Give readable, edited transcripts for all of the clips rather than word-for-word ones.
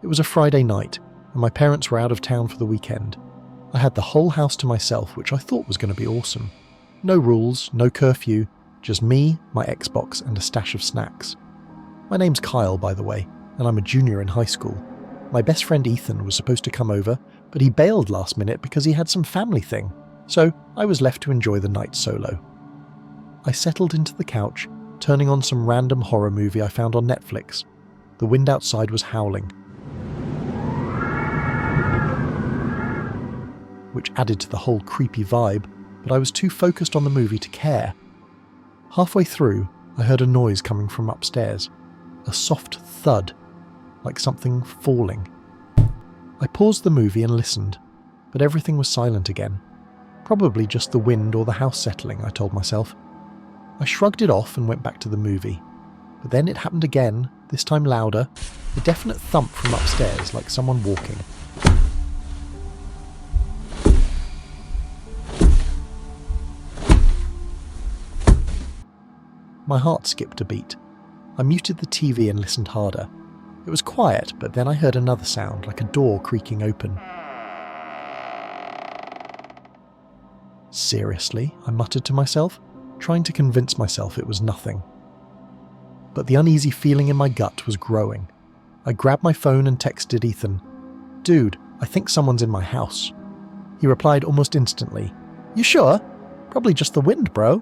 It was a Friday night, and my parents were out of town for the weekend. I had the whole house to myself, which I thought was going to be awesome. No rules, no curfew, just me, my Xbox, and a stash of snacks. My name's Kyle, by the way, and I'm a junior in high school. My best friend Ethan was supposed to come over, but he bailed last minute because he had some family thing, so I was left to enjoy the night solo. I settled into the couch, turning on some random horror movie I found on Netflix. The wind outside was howling, which added to the whole creepy vibe, but I was too focused on the movie to care. Halfway through, I heard a noise coming from upstairs. A soft thud, like something falling. I paused the movie and listened, but everything was silent again. Probably just the wind or the house settling, I told myself. I shrugged it off and went back to the movie. But then it happened again, this time louder, a definite thump from upstairs, like someone walking. My heart skipped a beat. I muted the TV and listened harder. It was quiet, but then I heard another sound, like a door creaking open. Seriously, I muttered to myself, trying to convince myself it was nothing. But the uneasy feeling in my gut was growing. I grabbed my phone and texted Ethan, "Dude, I think someone's in my house." He replied almost instantly, "You sure? Probably just the wind, bro."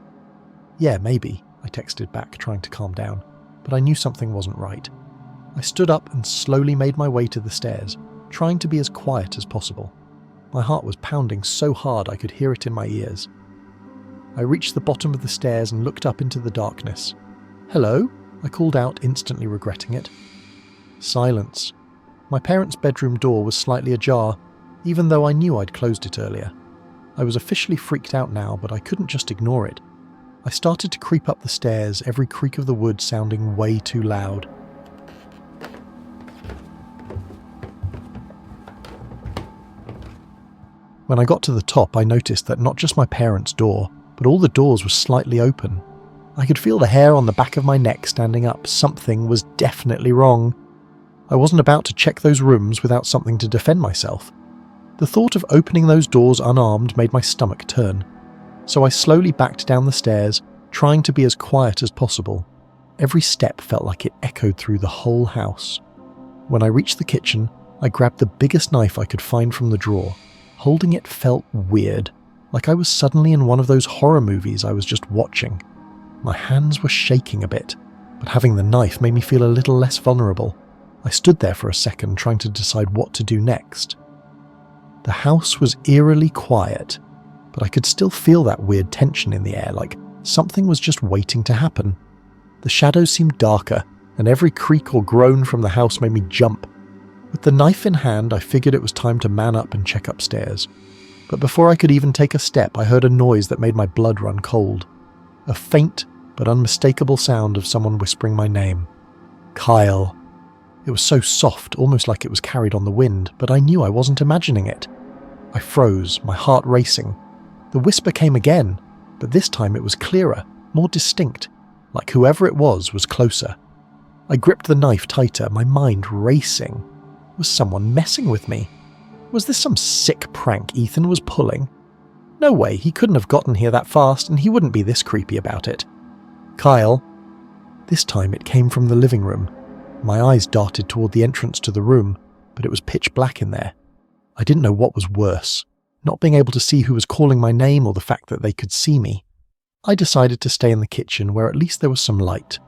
"Yeah, maybe," I texted back, trying to calm down, but I knew something wasn't right. I stood up and slowly made my way to the stairs, trying to be as quiet as possible. My heart was pounding so hard I could hear it in my ears. I reached the bottom of the stairs and looked up into the darkness. "Hello?" I called out, instantly regretting it. Silence. My parents' bedroom door was slightly ajar, even though I knew I'd closed it earlier. I was officially freaked out now, but I couldn't just ignore it. I started to creep up the stairs, every creak of the wood sounding way too loud. When I got to the top, I noticed that not just my parents' door, but all the doors were slightly open. I could feel the hair on the back of my neck standing up. Something was definitely wrong. I wasn't about to check those rooms without something to defend myself. The thought of opening those doors unarmed made my stomach turn. So I slowly backed down the stairs, trying to be as quiet as possible. Every step felt like it echoed through the whole house. When I reached the kitchen, I grabbed the biggest knife I could find from the drawer. Holding it felt weird, like I was suddenly in one of those horror movies I was just watching. My hands were shaking a bit, but having the knife made me feel a little less vulnerable. I stood there for a second, trying to decide what to do next. The house was eerily quiet, but I could still feel that weird tension in the air, like something was just waiting to happen. The shadows seemed darker, and every creak or groan from the house made me jump. With the knife in hand, I figured it was time to man up and check upstairs. But before I could even take a step, I heard a noise that made my blood run cold. A faint but unmistakable sound of someone whispering my name. Kyle. It was so soft, almost like it was carried on the wind, but I knew I wasn't imagining it. I froze, my heart racing. The whisper came again, but this time it was clearer, more distinct, like whoever it was closer. I gripped the knife tighter, my mind racing. Was someone messing with me? Was this some sick prank Ethan was pulling? No way, he couldn't have gotten here that fast, and he wouldn't be this creepy about it. Kyle. This time it came from the living room. My eyes darted toward the entrance to the room, but it was pitch black in there. I didn't know what was worse, not being able to see who was calling my name or the fact that they could see me. I decided to stay in the kitchen where at least there was some light.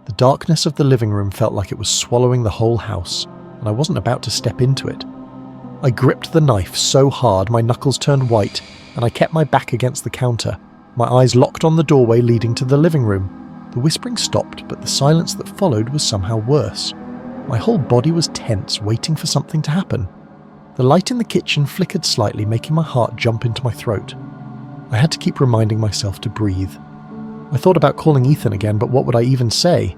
The darkness of the living room felt like it was swallowing the whole house, and I wasn't about to step into it. I gripped the knife so hard my knuckles turned white, and I kept my back against the counter, my eyes locked on the doorway leading to the living room. The whispering stopped, but the silence that followed was somehow worse. My whole body was tense, waiting for something to happen. The light in the kitchen flickered slightly, making my heart jump into my throat. I had to keep reminding myself to breathe. I thought about calling Ethan again, but what would I even say?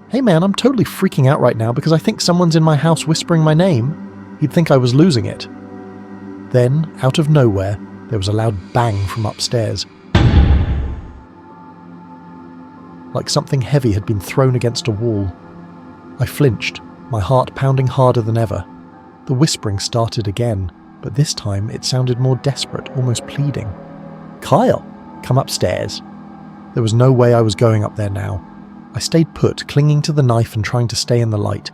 "Hey man, I'm totally freaking out right now because I think someone's in my house whispering my name." He'd think I was losing it. Then, out of nowhere, there was a loud bang from upstairs. Like something heavy had been thrown against a wall. I flinched, my heart pounding harder than ever. The whispering started again, but this time it sounded more desperate, almost pleading. "Kyle, come upstairs." There was no way I was going up there now. I stayed put, clinging to the knife and trying to stay in the light.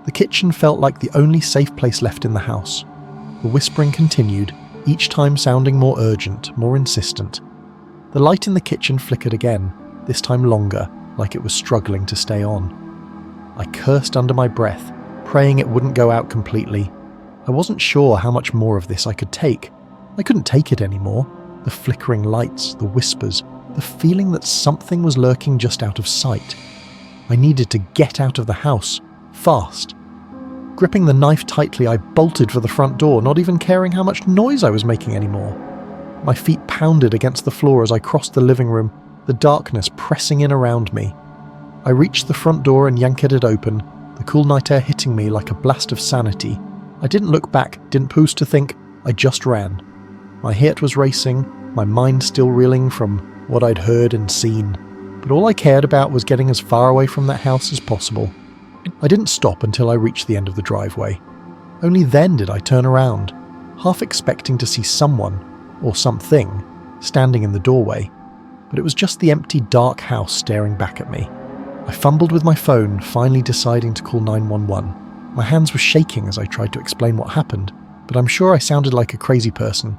The kitchen felt like the only safe place left in the house. The whispering continued, each time sounding more urgent, more insistent. The light in the kitchen flickered again, this time longer, like it was struggling to stay on. I cursed under my breath, praying it wouldn't go out completely. I wasn't sure how much more of this I could take. I couldn't take it anymore. The flickering lights, the whispers, the feeling that something was lurking just out of sight. I needed to get out of the house, fast. Gripping the knife tightly, I bolted for the front door, not even caring how much noise I was making anymore. My feet pounded against the floor as I crossed the living room, the darkness pressing in around me. I reached the front door and yanked it open, the cool night air hitting me like a blast of sanity. I didn't look back, didn't pause to think, I just ran. My heart was racing, my mind still reeling from what I'd heard and seen, but all I cared about was getting as far away from that house as possible. I didn't stop until I reached the end of the driveway. Only then did I turn around, half expecting to see someone, or something, standing in the doorway, but it was just the empty, dark house staring back at me. I fumbled with my phone, finally deciding to call 911. My hands were shaking as I tried to explain what happened, but I'm sure I sounded like a crazy person.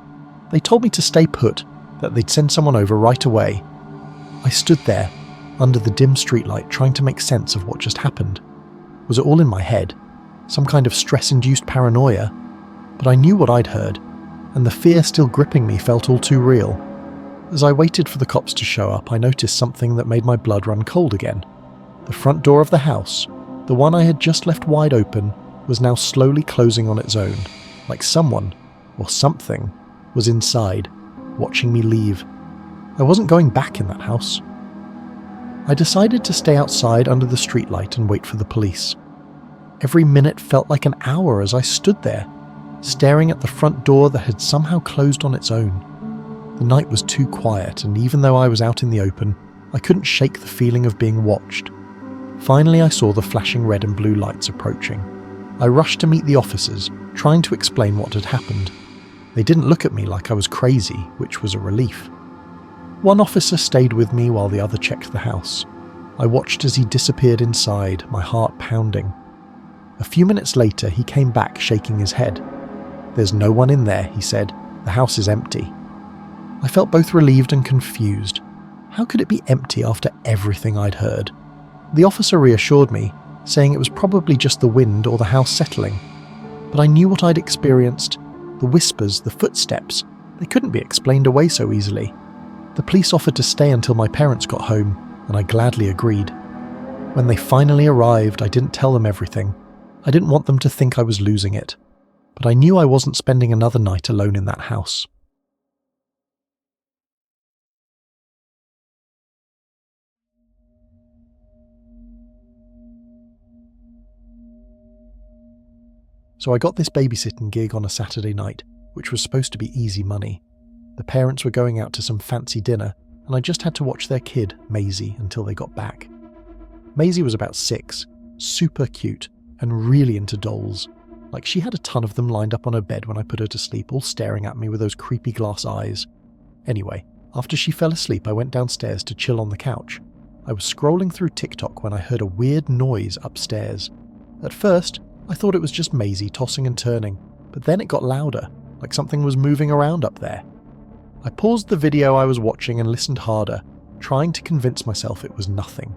They told me to stay put, that they'd send someone over right away. I stood there, under the dim streetlight, trying to make sense of what just happened. Was it all in my head? Some kind of stress-induced paranoia? But I knew what I'd heard, and the fear still gripping me felt all too real. As I waited for the cops to show up, I noticed something that made my blood run cold again. The front door of the house, the one I had just left wide open, was now slowly closing on its own, like someone, or something, was inside, watching me leave. I wasn't going back in that house. I decided to stay outside under the streetlight and wait for the police. Every minute felt like an hour as I stood there, staring at the front door that had somehow closed on its own. The night was too quiet, and even though I was out in the open, I couldn't shake the feeling of being watched. Finally, I saw the flashing red and blue lights approaching. I rushed to meet the officers, trying to explain what had happened. They didn't look at me like I was crazy, which was a relief. One officer stayed with me while the other checked the house. I watched as he disappeared inside, my heart pounding. A few minutes later, he came back shaking his head. "There's no one in there," he said. "The house is empty." I felt both relieved and confused. How could it be empty after everything I'd heard? The officer reassured me, saying it was probably just the wind or the house settling. But I knew what I'd experienced. The whispers, the footsteps, they couldn't be explained away so easily. The police offered to stay until my parents got home, and I gladly agreed. When they finally arrived, I didn't tell them everything. I didn't want them to think I was losing it. But I knew I wasn't spending another night alone in that house. So I got this babysitting gig on a Saturday night, which was supposed to be easy money. The parents were going out to some fancy dinner, and I just had to watch their kid, Maisie, until they got back. Maisie was about 6, super cute, and really into dolls. Like she had a ton of them lined up on her bed when I put her to sleep, all staring at me with those creepy glass eyes. Anyway, after she fell asleep, I went downstairs to chill on the couch. I was scrolling through TikTok when I heard a weird noise upstairs. At first, I thought it was just Maisie tossing and turning, but then it got louder, like something was moving around up there. I paused the video I was watching and listened harder, trying to convince myself it was nothing.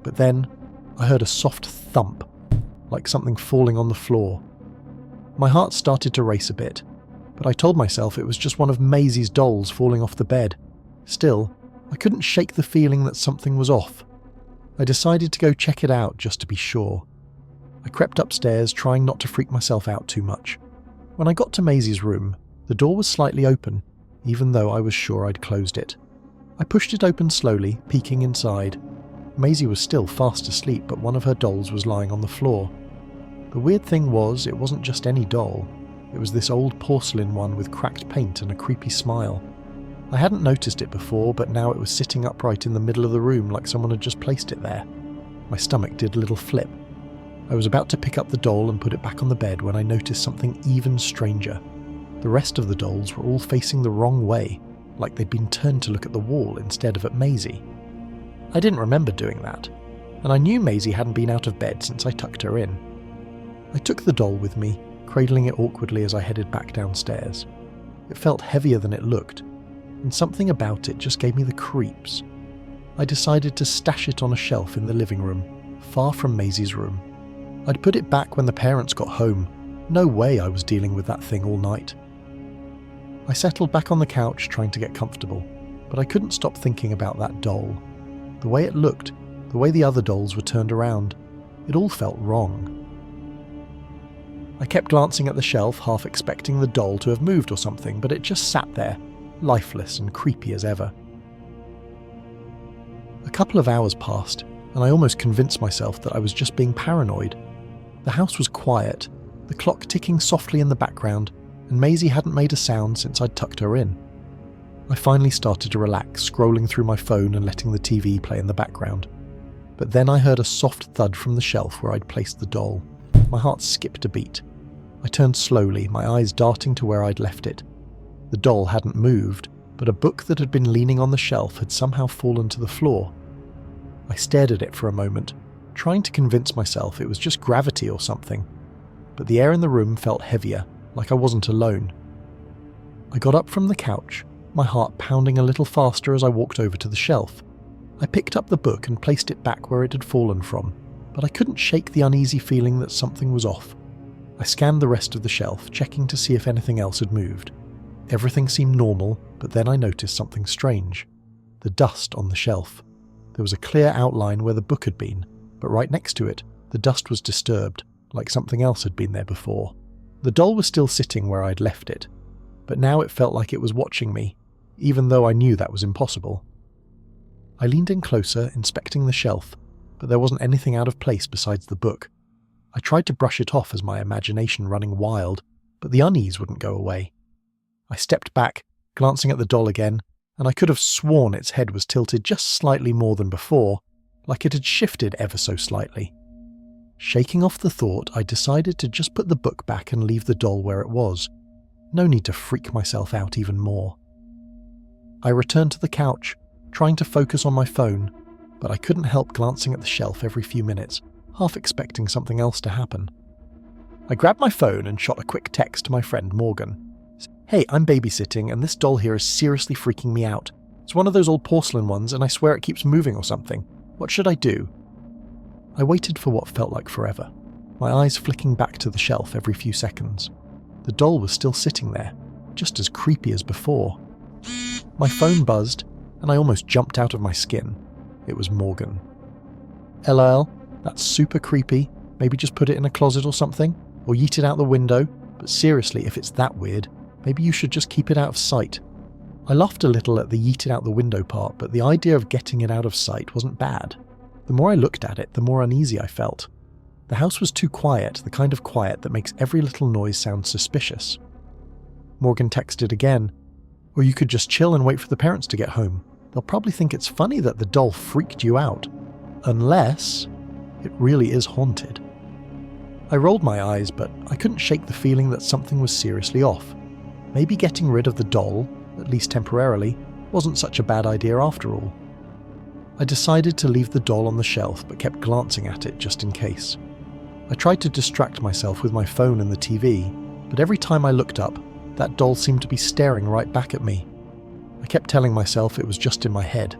But then, I heard a soft thump, like something falling on the floor. My heart started to race a bit, but I told myself it was just one of Maisie's dolls falling off the bed. Still, I couldn't shake the feeling that something was off. I decided to go check it out just to be sure. I crept upstairs, trying not to freak myself out too much. When I got to Maisie's room, the door was slightly open, even though I was sure I'd closed it. I pushed it open slowly, peeking inside. Maisie was still fast asleep, but one of her dolls was lying on the floor. The weird thing was, it wasn't just any doll. It was this old porcelain one with cracked paint and a creepy smile. I hadn't noticed it before, but now it was sitting upright in the middle of the room like someone had just placed it there. My stomach did a little flip. I was about to pick up the doll and put it back on the bed when I noticed something even stranger. The rest of the dolls were all facing the wrong way, like they'd been turned to look at the wall instead of at Maisie. I didn't remember doing that, and I knew Maisie hadn't been out of bed since I tucked her in. I took the doll with me, cradling it awkwardly as I headed back downstairs. It felt heavier than it looked, and something about it just gave me the creeps. I decided to stash it on a shelf in the living room, far from Maisie's room. I'd put it back when the parents got home. No way I was dealing with that thing all night. I settled back on the couch trying to get comfortable, but I couldn't stop thinking about that doll. The way it looked, the way the other dolls were turned around, it all felt wrong. I kept glancing at the shelf, half expecting the doll to have moved or something, but it just sat there, lifeless and creepy as ever. A couple of hours passed, and I almost convinced myself that I was just being paranoid. The house was quiet, the clock ticking softly in the background, and Maisie hadn't made a sound since I'd tucked her in. I finally started to relax, scrolling through my phone and letting the TV play in the background. But then I heard a soft thud from the shelf where I'd placed the doll. My heart skipped a beat. I turned slowly, my eyes darting to where I'd left it. The doll hadn't moved, but a book that had been leaning on the shelf had somehow fallen to the floor. I stared at it for a moment, trying to convince myself it was just gravity or something. But the air in the room felt heavier, like I wasn't alone. I got up from the couch, my heart pounding a little faster as I walked over to the shelf. I picked up the book and placed it back where it had fallen from, but I couldn't shake the uneasy feeling that something was off. I scanned the rest of the shelf, checking to see if anything else had moved. Everything seemed normal, but then I noticed something strange. The dust on the shelf. There was a clear outline where the book had been, but right next to it, the dust was disturbed, like something else had been there before. The doll was still sitting where I'd left it, but now it felt like it was watching me, even though I knew that was impossible. I leaned in closer, inspecting the shelf, but there wasn't anything out of place besides the book. I tried to brush it off as my imagination running wild, but the unease wouldn't go away. I stepped back, glancing at the doll again, and I could have sworn its head was tilted just slightly more than before, like it had shifted ever so slightly. Shaking off the thought, I decided to just put the book back and leave the doll where it was. No need to freak myself out even more. I returned to the couch, trying to focus on my phone, but I couldn't help glancing at the shelf every few minutes, half expecting something else to happen. I grabbed my phone and shot a quick text to my friend Morgan. "Hey, I'm babysitting and this doll here is seriously freaking me out. It's one of those old porcelain ones and I swear it keeps moving or something. What should I do?" I waited for what felt like forever, my eyes flicking back to the shelf every few seconds. The doll was still sitting there, just as creepy as before. My phone buzzed, and I almost jumped out of my skin. It was Morgan. "LOL, that's super creepy. Maybe just put it in a closet or something, or yeet it out the window, but seriously, if it's that weird, maybe you should just keep it out of sight." I laughed a little at the yeet it out the window part, but the idea of getting it out of sight wasn't bad. The more I looked at it, the more uneasy I felt. The house was too quiet, the kind of quiet that makes every little noise sound suspicious. Morgan texted again, "Or you could just chill and wait for the parents to get home. They'll probably think it's funny that the doll freaked you out. Unless it really is haunted." I rolled my eyes, but I couldn't shake the feeling that something was seriously off. Maybe getting rid of the doll, at least temporarily, wasn't such a bad idea after all. I decided to leave the doll on the shelf but kept glancing at it just in case. I tried to distract myself with my phone and the TV, but every time I looked up, that doll seemed to be staring right back at me. I kept telling myself it was just in my head,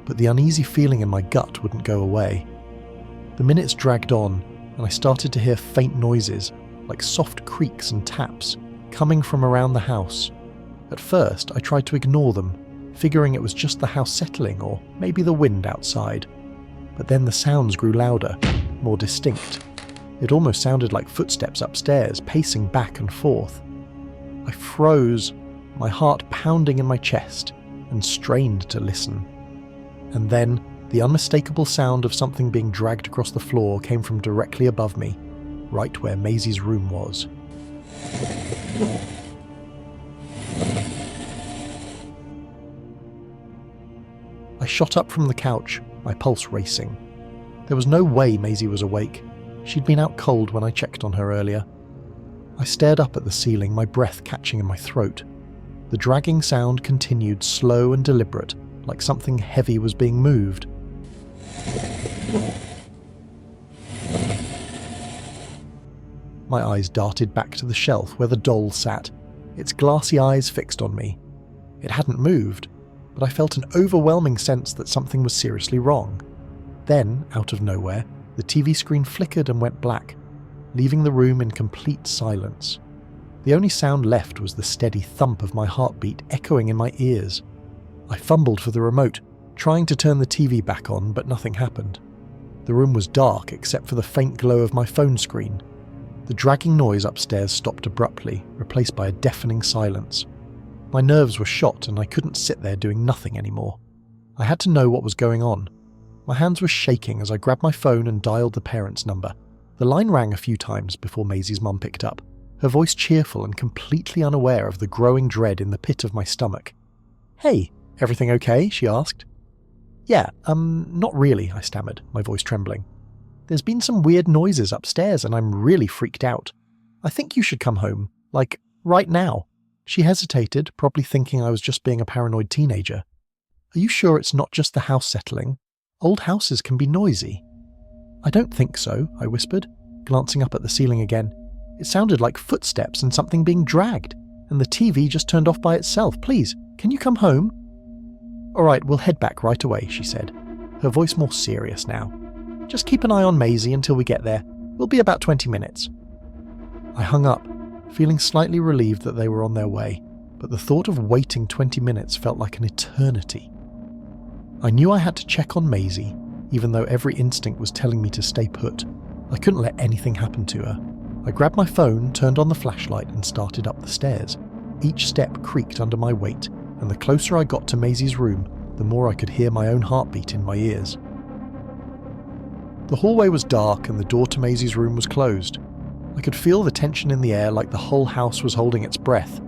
but the uneasy feeling in my gut wouldn't go away. The minutes dragged on, and I started to hear faint noises, like soft creaks and taps, coming from around the house. At first, I tried to ignore them, figuring it was just the house settling or maybe the wind outside. But then the sounds grew louder, more distinct. It almost sounded like footsteps upstairs, pacing back and forth. I froze, my heart pounding in my chest, and strained to listen. And then, the unmistakable sound of something being dragged across the floor came from directly above me, right where Maisie's room was. I shot up from the couch, my pulse racing. There was no way Maisie was awake. She'd been out cold when I checked on her earlier. I stared up at the ceiling, my breath catching in my throat. The dragging sound continued, slow and deliberate, like something heavy was being moved. My eyes darted back to the shelf where the doll sat, its glassy eyes fixed on me. It hadn't moved, but I felt an overwhelming sense that something was seriously wrong. Then, out of nowhere, the TV screen flickered and went black, leaving the room in complete silence. The only sound left was the steady thump of my heartbeat echoing in my ears. I fumbled for the remote, trying to turn the TV back on, but nothing happened. The room was dark except for the faint glow of my phone screen. The dragging noise upstairs stopped abruptly, replaced by a deafening silence. My nerves were shot and I couldn't sit there doing nothing anymore. I had to know what was going on. My hands were shaking as I grabbed my phone and dialed the parents' number. The line rang a few times before Maisie's mum picked up, her voice cheerful and completely unaware of the growing dread in the pit of my stomach. "Hey, everything okay?" she asked. "Yeah, not really," I stammered, my voice trembling. "There's been some weird noises upstairs and I'm really freaked out. I think you should come home, like, right now." She hesitated, probably thinking I was just being a paranoid teenager. "Are you sure it's not just the house settling? Old houses can be noisy." "I don't think so," I whispered, glancing up at the ceiling again. It sounded like footsteps and something being dragged, and the TV just turned off by itself. "Please, can you come home?" "All right, we'll head back right away," she said, her voice more serious now. "Just keep an eye on Maisie until we get there. We'll be about 20 minutes. I hung up, feeling slightly relieved that they were on their way, but the thought of waiting 20 minutes felt like an eternity. I knew I had to check on Maisie, even though every instinct was telling me to stay put. I couldn't let anything happen to her. I grabbed my phone, turned on the flashlight and started up the stairs. Each step creaked under my weight, and the closer I got to Maisie's room, the more I could hear my own heartbeat in my ears. The hallway was dark and the door to Maisie's room was closed. I could feel the tension in the air, like the whole house was holding its breath.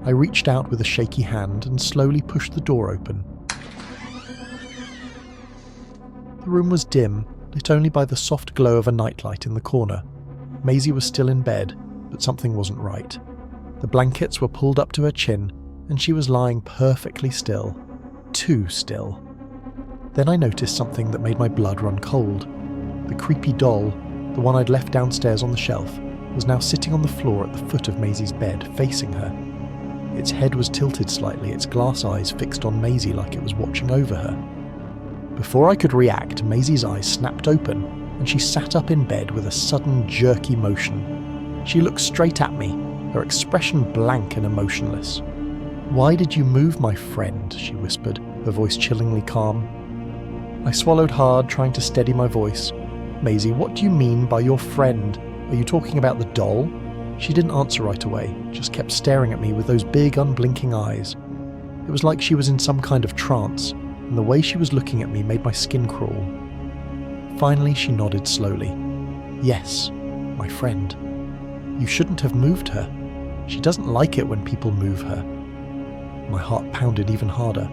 I reached out with a shaky hand and slowly pushed the door open. The room was dim, lit only by the soft glow of a nightlight in the corner. Maisie was still in bed, but something wasn't right. The blankets were pulled up to her chin, and she was lying perfectly still. Too still. Then I noticed something that made my blood run cold. The creepy doll, the one I'd left downstairs on the shelf, was now sitting on the floor at the foot of Maisie's bed, facing her. Its head was tilted slightly, its glass eyes fixed on Maisie like it was watching over her. Before I could react, Maisie's eyes snapped open, and she sat up in bed with a sudden, jerky motion. She looked straight at me, her expression blank and emotionless. "Why did you move, my friend?" she whispered, her voice chillingly calm. I swallowed hard, trying to steady my voice. "Maisie, what do you mean by your friend? Are you talking about the doll?" She didn't answer right away, just kept staring at me with those big, unblinking eyes. It was like she was in some kind of trance, and the way she was looking at me made my skin crawl. Finally, she nodded slowly. "Yes, my friend. You shouldn't have moved her. She doesn't like it when people move her." My heart pounded even harder.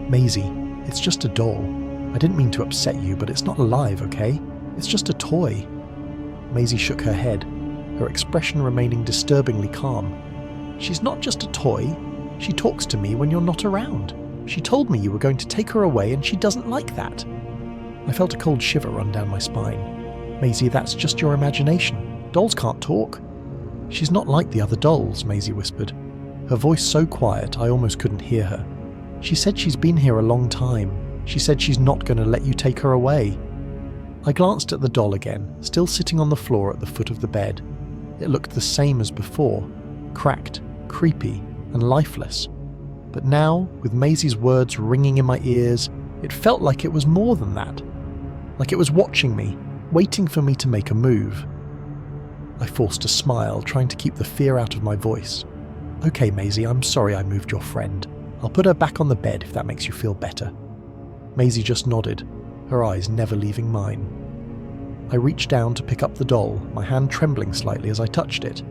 "Maisie, it's just a doll. I didn't mean to upset you, but it's not alive, okay? It's just a toy." Maisie shook her head, her expression remaining disturbingly calm. "She's not just a toy. She talks to me when you're not around. She told me you were going to take her away and she doesn't like that." I felt a cold shiver run down my spine. "Maisie, that's just your imagination. Dolls can't talk." "She's not like the other dolls," Maisie whispered, her voice so quiet I almost couldn't hear her. "She said she's been here a long time. She said she's not going to let you take her away." I glanced at the doll again, still sitting on the floor at the foot of the bed. It looked the same as before, cracked, creepy, and lifeless. But now, with Maisie's words ringing in my ears, it felt like it was more than that. Like it was watching me, waiting for me to make a move. I forced a smile, trying to keep the fear out of my voice. "Okay, Maisie, I'm sorry I moved your friend. I'll put her back on the bed if that makes you feel better." Maisie just nodded, her eyes never leaving mine. I reached down to pick up the doll, my hand trembling slightly as I touched it.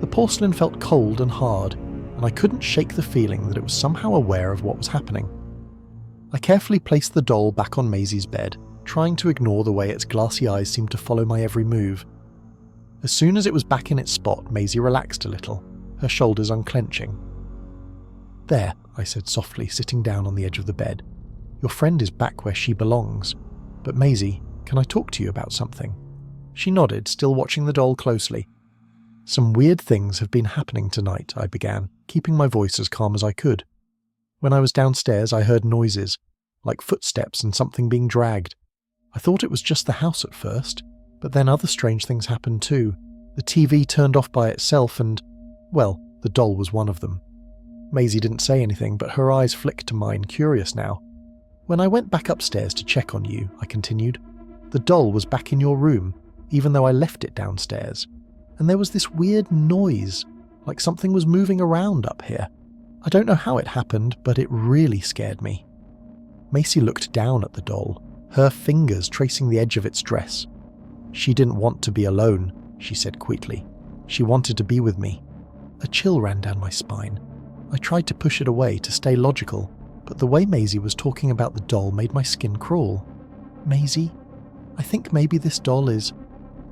The porcelain felt cold and hard, and I couldn't shake the feeling that it was somehow aware of what was happening. I carefully placed the doll back on Maisie's bed, trying to ignore the way its glassy eyes seemed to follow my every move. As soon as it was back in its spot, Maisie relaxed a little, her shoulders unclenching. "There," I said softly, sitting down on the edge of the bed. "Your friend is back where she belongs. But Maisie, can I talk to you about something?" She nodded, still watching the doll closely. "Some weird things have been happening tonight," I began, keeping my voice as calm as I could. "When I was downstairs, I heard noises, like footsteps and something being dragged. I thought it was just the house at first, but then other strange things happened too. The TV turned off by itself and, well, the doll was one of them." Maisie didn't say anything, but her eyes flicked to mine, curious now. "When I went back upstairs to check on you," I continued, "the doll was back in your room, even though I left it downstairs. And there was this weird noise, like something was moving around up here. I don't know how it happened, but it really scared me." Maisie looked down at the doll, her fingers tracing the edge of its dress. "She didn't want to be alone," she said quietly. "She wanted to be with me." A chill ran down my spine. I tried to push it away, to stay logical, but the way Maisie was talking about the doll made my skin crawl. "Maisie, I think maybe this doll is...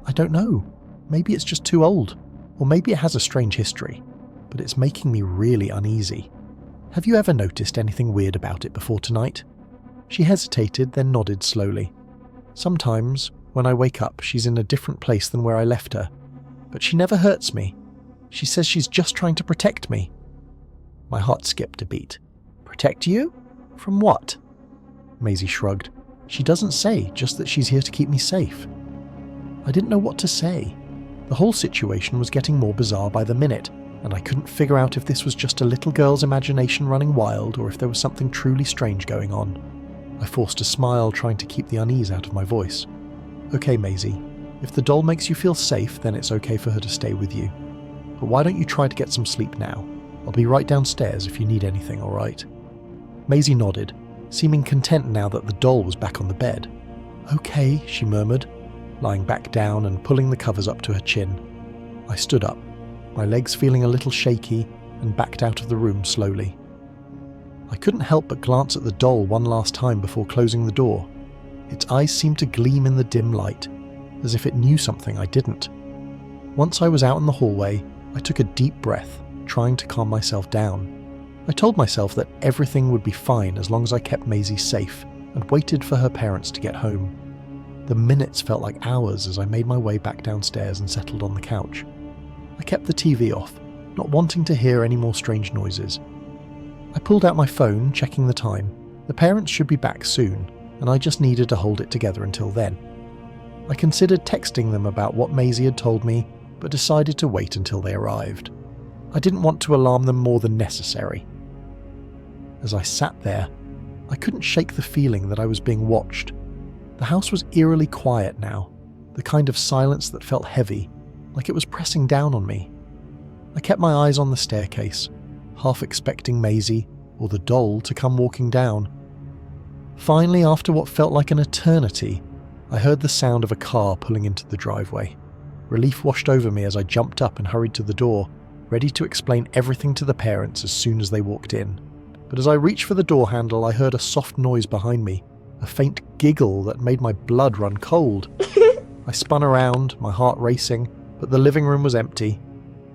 I don't know. Maybe it's just too old, or maybe it has a strange history, but it's making me really uneasy. Have you ever noticed anything weird about it before tonight?" She hesitated, then nodded slowly. "Sometimes, when I wake up, she's in a different place than where I left her, but she never hurts me. She says she's just trying to protect me." My heart skipped a beat. "Protect you? From what?" Maisie shrugged. "She doesn't say, just that she's here to keep me safe." I didn't know what to say. The whole situation was getting more bizarre by the minute, and I couldn't figure out if this was just a little girl's imagination running wild or if there was something truly strange going on. I forced a smile, trying to keep the unease out of my voice. "Okay, Maisie, if the doll makes you feel safe, then it's okay for her to stay with you. But why don't you try to get some sleep now? I'll be right downstairs if you need anything, all right?" Maisie nodded, seeming content now that the doll was back on the bed. "Okay," she murmured, lying back down and pulling the covers up to her chin. I stood up, my legs feeling a little shaky, and backed out of the room slowly. I couldn't help but glance at the doll one last time before closing the door. Its eyes seemed to gleam in the dim light, as if it knew something I didn't. Once I was out in the hallway, I took a deep breath, trying to calm myself down. I told myself that everything would be fine as long as I kept Maisie safe and waited for her parents to get home. The minutes felt like hours as I made my way back downstairs and settled on the couch. I kept the TV off, not wanting to hear any more strange noises. I pulled out my phone, checking the time. The parents should be back soon, and I just needed to hold it together until then. I considered texting them about what Maisie had told me, but decided to wait until they arrived. I didn't want to alarm them more than necessary. As I sat there, I couldn't shake the feeling that I was being watched. The house was eerily quiet now, the kind of silence that felt heavy, like it was pressing down on me. I kept my eyes on the staircase, half expecting Maisie or the doll to come walking down. Finally, after what felt like an eternity, I heard the sound of a car pulling into the driveway. Relief washed over me as I jumped up and hurried to the door, ready to explain everything to the parents as soon as they walked in. But as I reached for the door handle, I heard a soft noise behind me, a faint giggle that made my blood run cold. I spun around, my heart racing, but the living room was empty.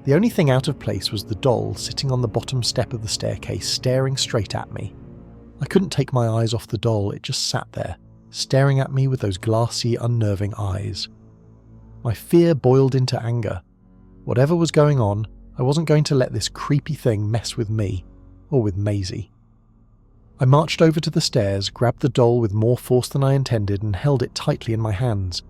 The only thing out of place was the doll sitting on the bottom step of the staircase, staring straight at me. I couldn't take my eyes off the doll, it just sat there, staring at me with those glassy, unnerving eyes. My fear boiled into anger. Whatever was going on, I wasn't going to let this creepy thing mess with me, or with Maisie. I marched over to the stairs, grabbed the doll with more force than I intended, and held it tightly in my hands.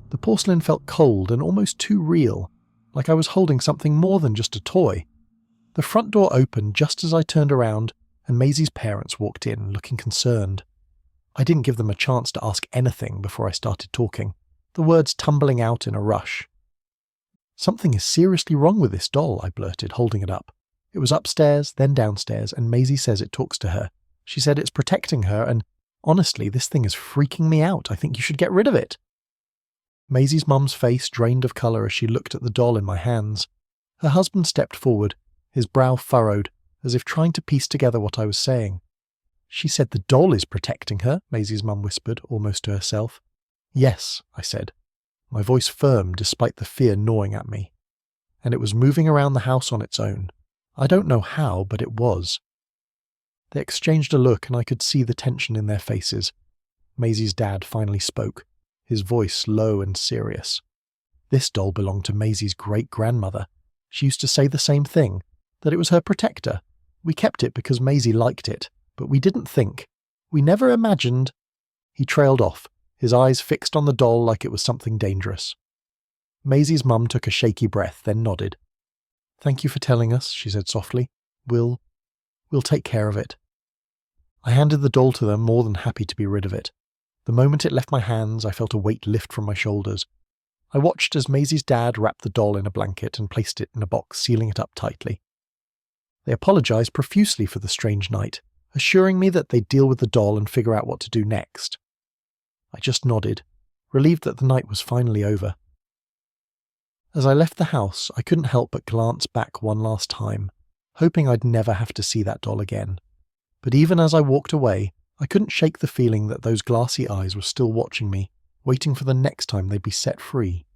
The porcelain felt cold and almost too real, like I was holding something more than just a toy. The front door opened just as I turned around, and Maisie's parents walked in, looking concerned. I didn't give them a chance to ask anything before I started talking, the words tumbling out in a rush. "Something is seriously wrong with this doll," I blurted, holding it up. "It was upstairs, then downstairs, and Maisie says it talks to her. She said it's protecting her, and honestly, this thing is freaking me out. I think you should get rid of it." Maisie's mum's face drained of colour as she looked at the doll in my hands. Her husband stepped forward, his brow furrowed, as if trying to piece together what I was saying. She said the doll is protecting her, Maisie's mum whispered, almost to herself. Yes, I said, my voice firm despite the fear gnawing at me. And it was moving around the house on its own. I don't know how, but it was. They exchanged a look and I could see the tension in their faces. Maisie's dad finally spoke, his voice low and serious. This doll belonged to Maisie's great-grandmother. She used to say the same thing, that it was her protector. We kept it because Maisie liked it, but we didn't think. We never imagined. He trailed off, his eyes fixed on the doll like it was something dangerous. Maisie's mum took a shaky breath, then nodded. Thank you for telling us, she said softly. We'll take care of it. I handed the doll to them, more than happy to be rid of it. The moment it left my hands, I felt a weight lift from my shoulders. I watched as Maisie's dad wrapped the doll in a blanket and placed it in a box, sealing it up tightly. They apologized profusely for the strange night, assuring me that they'd deal with the doll and figure out what to do next. I just nodded, relieved that the night was finally over. As I left the house, I couldn't help but glance back one last time, hoping I'd never have to see that doll again. But even as I walked away, I couldn't shake the feeling that those glassy eyes were still watching me, waiting for the next time they'd be set free.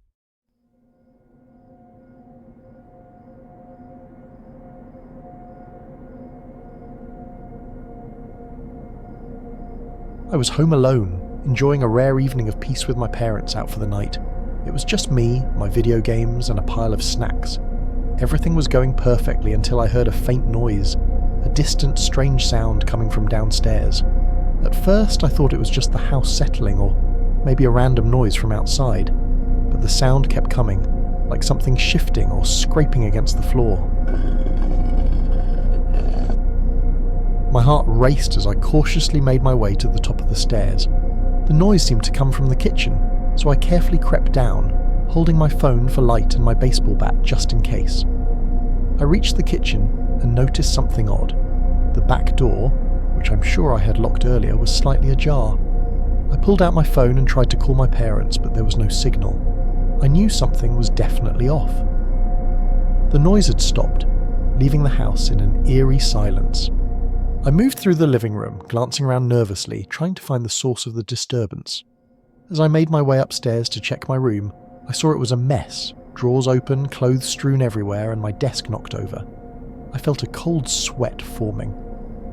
I was home alone, enjoying a rare evening of peace with my parents out for the night. It was just me, my video games, and a pile of snacks. Everything was going perfectly until I heard a faint noise, a distant, strange sound coming from downstairs. At first I thought it was just the house settling or maybe a random noise from outside, but the sound kept coming, like something shifting or scraping against the floor. My heart raced as I cautiously made my way to the top of the stairs. The noise seemed to come from the kitchen, so I carefully crept down, holding my phone for light and my baseball bat just in case. I reached the kitchen and noticed something odd. The back door, which I'm sure I had locked earlier, was slightly ajar. I pulled out my phone and tried to call my parents, but there was no signal. I knew something was definitely off. The noise had stopped, leaving the house in an eerie silence. I moved through the living room, glancing around nervously, trying to find the source of the disturbance. As I made my way upstairs to check my room, I saw it was a mess, drawers open, clothes strewn everywhere, and my desk knocked over. I felt a cold sweat forming.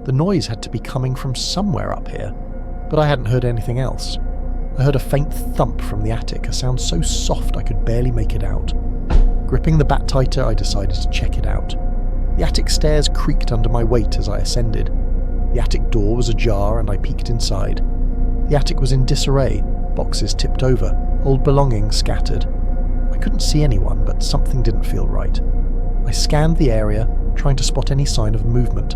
The noise had to be coming from somewhere up here, but I hadn't heard anything else. I heard a faint thump from the attic, a sound so soft I could barely make it out. Gripping the bat tighter, I decided to check it out. The attic stairs creaked under my weight as I ascended. The attic door was ajar and I peeked inside. The attic was in disarray, boxes tipped over, old belongings scattered. I couldn't see anyone, but something didn't feel right. I scanned the area, trying to spot any sign of movement.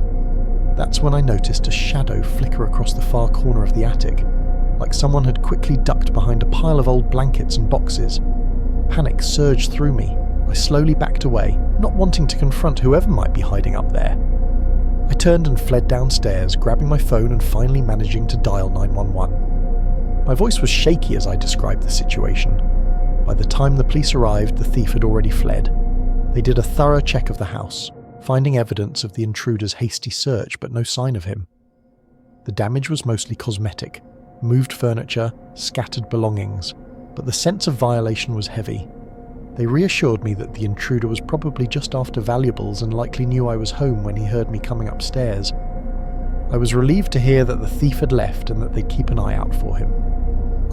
That's when I noticed a shadow flicker across the far corner of the attic, like someone had quickly ducked behind a pile of old blankets and boxes. Panic surged through me. I slowly backed away, not wanting to confront whoever might be hiding up there. I turned and fled downstairs, grabbing my phone and finally managing to dial 911. My voice was shaky as I described the situation. By the time the police arrived, the thief had already fled. They did a thorough check of the house, finding evidence of the intruder's hasty search, but no sign of him. The damage was mostly cosmetic, moved furniture, scattered belongings, but the sense of violation was heavy. They reassured me that the intruder was probably just after valuables and likely knew I was home when he heard me coming upstairs. I was relieved to hear that the thief had left and that they'd keep an eye out for him.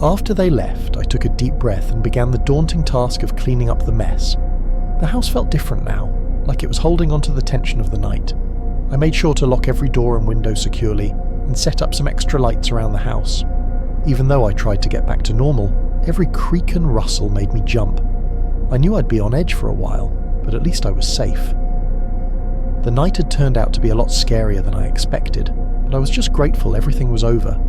After they left, I took a deep breath and began the daunting task of cleaning up the mess. The house felt different now, like it was holding onto the tension of the night. I made sure to lock every door and window securely and set up some extra lights around the house. Even though I tried to get back to normal, every creak and rustle made me jump. I knew I'd be on edge for a while, but at least I was safe. The night had turned out to be a lot scarier than I expected, but I was just grateful everything was over.